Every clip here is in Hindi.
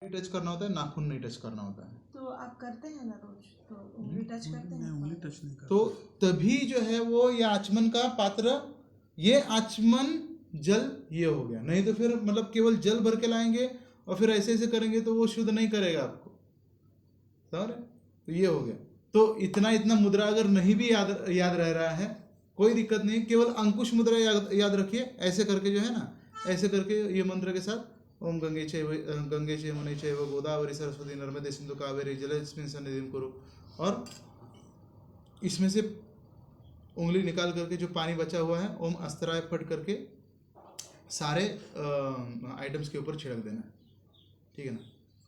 टच करना होता है, नाखून नहीं टच करना होता है। तो आप करते हैं ना रोज, तो उंगली टच करते हैं? उंगली टच नहीं करता। तो तभी जो है वो ये आचमन का पात्र, ये आचमन जल ये हो गया। नहीं तो फिर मतलब केवल जल भर के लाएंगे और फिर ऐसे ऐसे करेंगे तो वो शुद्ध नहीं करेगा आपको, समझ रहे? तो ये हो गया। तो इतना इतना मुद्रा अगर नहीं भी याद रह रहा है कोई दिक्कत नहीं, केवल अंकुश मुद्रा याद रखिए। ऐसे करके जो है ना, ऐसे करके ये मंत्र के साथ ओम गंगे चैव यमुने चैव गोदावरी सरस्वती नर्मदे सिंधु कावेरी जलेस्मिन् सन्निधिं कुरु, और इसमें से उंगली निकाल करके जो पानी बचा हुआ है ओम अस्त्राय फट करके सारे आइटम्स के ऊपर छिड़क देना है, ठीक है ना?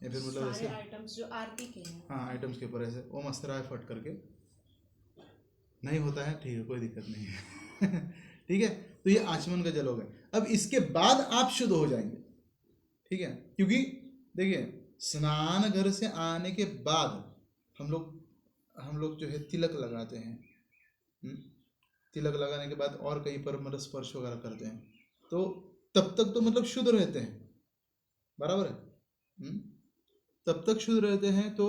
या फिर मतलब ऐसे आइटम्स जो आरती के हैं, हाँ आइटम्स के ऊपर ऐसे ओम अस्त्राय फट करके। नहीं होता है ठीक है, कोई दिक्कत नहीं है ठीक है। तो ये आचमन का जल हो गया। अब इसके बाद आप शुद्ध हो जाएंगे, ठीक है? क्योंकि देखिए स्नान घर से आने के बाद हम लोग जो है तिलक लगाते हैं। तिलक लगाने के बाद और कहीं पर मतलब स्पर्श वगैरह करते हैं, तो तब तक तो मतलब शुद्ध रहते हैं, बराबर है। तब तक शुद्ध रहते हैं। तो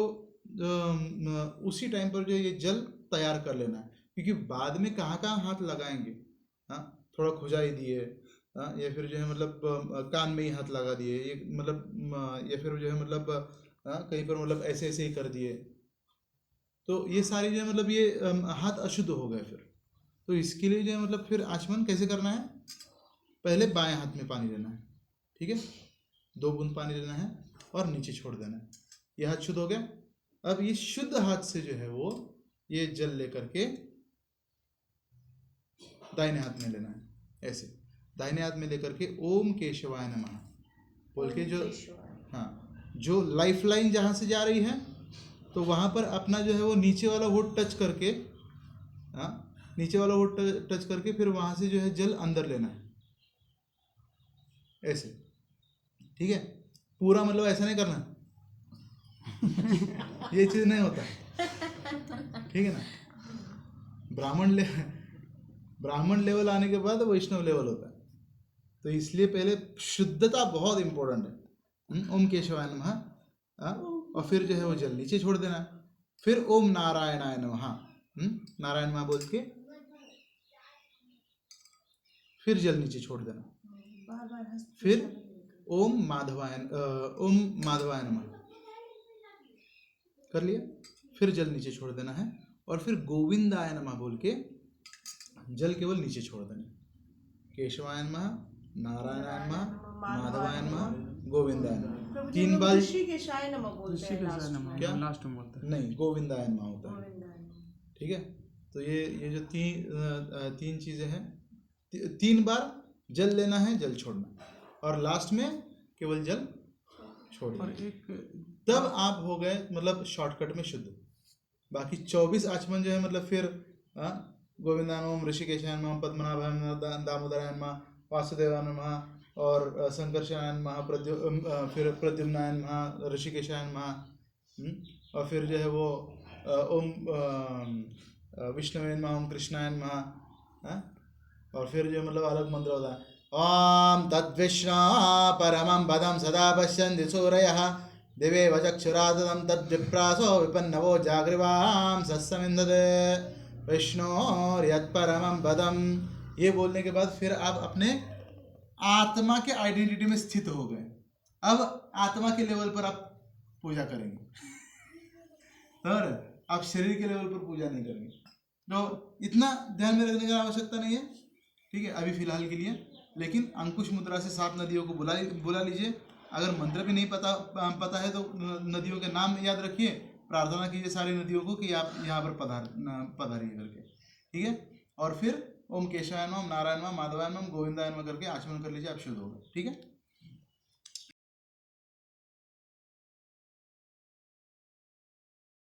उसी टाइम पर जो ये जल तैयार कर लेना है, क्योंकि बाद में कहाँ कहाँ हाथ लगाएंगे। हाँ, थोड़ा खुजाई दिए, या फिर जो है मतलब कान में ही हाथ लगा दिए, ये मतलब या फिर जो है मतलब कहीं पर मतलब ऐसे ऐसे ही कर दिए, तो ये सारी जो है मतलब ये हाथ अशुद्ध हो गए फिर। तो इसके लिए जो है मतलब फिर आचमन कैसे करना है, पहले बाएं हाथ में पानी लेना है, ठीक है? 2 बूंद पानी लेना है और नीचे छोड़ देना है। ये हाथ शुद्ध हो गया। अब ये शुद्ध हाथ से जो है वो ये जल लेकर के दाहिने हाथ में लेना है, ऐसे दाहिने हाथ में लेकर के ओम केशवाय नमः बोल के जो जो लाइफ लाइन जहाँ से जा रही है तो वहाँ पर अपना जो है वो नीचे वाला होठ टच करके, नीचे वाला होठ टच करके फिर वहाँ से जो है जल अंदर लेना है, ऐसे, ठीक है? पूरा मतलब ऐसा नहीं करना ये चीज़ नहीं होता, ठीक है ना? ब्राह्मण लेवल आने के बाद वैष्णव लेवल होता है। तो इसलिए पहले शुद्धता बहुत इंपॉर्टेंट है। ओम केशवाय नमः, और फिर जो है वो जल नीचे छोड़ देना। फिर ओम नारायणाय नमः, नारायण नमः बोल के फिर जल नीचे छोड़ देना। फिर ओम माधवाय नमः कर लिया, फिर जल नीचे छोड़ देना है, और फिर गोविंदाय नमः बोल के जल केवल नीचे छोड़ देना। केशवाय नमः, नारायणाय नमः, माधवाय नमः, गोविंदाय नमः। 3 बार ऋषिकेशाय नमः बोलते हैं क्या लास्ट में बोलते हैं? नहीं, गोविंदाय नमः होता है, ठीक है? तो ये जो तीन चीजें हैं, 3 बार जल लेना है, जल छोड़ना, और लास्ट में केवल जल छोड़ना। तब आप हो गए मतलब शॉर्टकट में शुद्ध। बाकी 24 आचमन जो है मतलब फिर गोविंदाय नमः, ऋषिकेशाय नमः, पद्मनाभाय नमः, दामोदराय नमः, वासुदेवाय नमः, और संकर्षणाय नमः, फिर प्रद्युम्नाय नमः, ऋषिकेशाय नमः, और फिर जो है वो ओम विष्णुवे नमः, ओम कृष्णाय नमः, और फिर जो मतलब अलग मंत्र होता है ओम तद्विष्णु परमं पदं सदा पश्यन्ति सूरयः दिवे वचक्षुरादं तद्विप्रासो विपन्नवो जागृवां सत्समिन्दते विष्णोर्यत्परमं पदं। ये बोलने के बाद फिर आप अपने आत्मा के आइडेंटिटी में स्थित हो गए। अब आत्मा के लेवल पर आप पूजा करेंगे और आप शरीर के लेवल पर पूजा नहीं करेंगे। तो इतना ध्यान में रखने की आवश्यकता नहीं है, ठीक है, अभी फिलहाल के लिए। लेकिन अंकुश मुद्रा से 7 नदियों को बुला लीजिए। अगर मंत्र भी नहीं पता है तो नदियों के नाम याद रखिए, प्रार्थना कीजिए सारी नदियों को कि आप यहाँ पर पधारिए करके, ठीक है? और फिर ओम केशवाय नमः, नारायण नमः, माधवाय नमः, गोविंदाय नमः करके आचमन कर लीजिए, आप शुद्ध होगा, ठीक है?